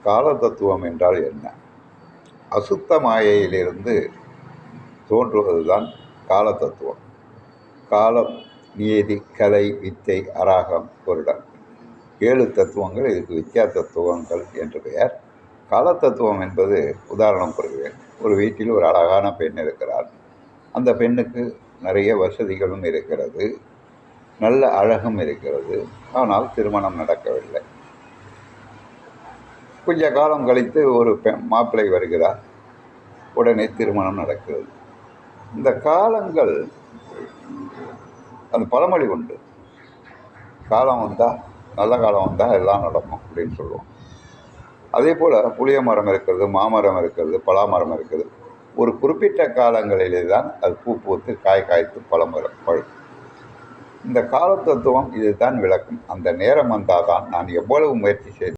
கால தத்துவம் என்றால் என்ன? அசுத்த மாயையிலிருந்து தோன்றுவதுதான் கால தத்துவம். காலம், நியதி, கலை, வித்தை, அராகம், வருடம் 7 தத்துவங்கள். இதுக்கு வித்யா தத்துவங்கள் என்று பெயர். கால தத்துவம் என்பது, உதாரணம் கூறுகிறேன். ஒரு வீட்டில் ஒரு அழகான பெண் இருக்கிறார். அந்த பெண்ணுக்கு நிறைய வசதிகளும் இருக்கிறது, நல்ல அழகும் இருக்கிறது. ஆனால் திருமணம் நடக்கவில்லை. கொஞ்ச காலம் கழித்து ஒரு மாப்பிள்ளை வருகிறார். உடனே திருமணம் நடக்கிறது. இந்த காலங்கள், அந்த பழமொழி உண்டு, காலம் வந்தால், நல்ல காலம் வந்தால் எல்லாம் நடக்கும் அப்படின்னு சொல்லுவோம். அதே போல் புளிய மரம் இருக்கிறது, மாமரம் இருக்கிறது, பலாமரம் இருக்கிறது. ஒரு குறிப்பிட்ட காலங்களிலே தான் அது பூ பூத்து காய் காய்த்து பழமரம் பழுக்கும். இந்த கால தத்துவம் இது தான் விளக்கும். அந்த நேரம் வந்தால் தான் நான் எவ்வளவு முயற்சி செய்து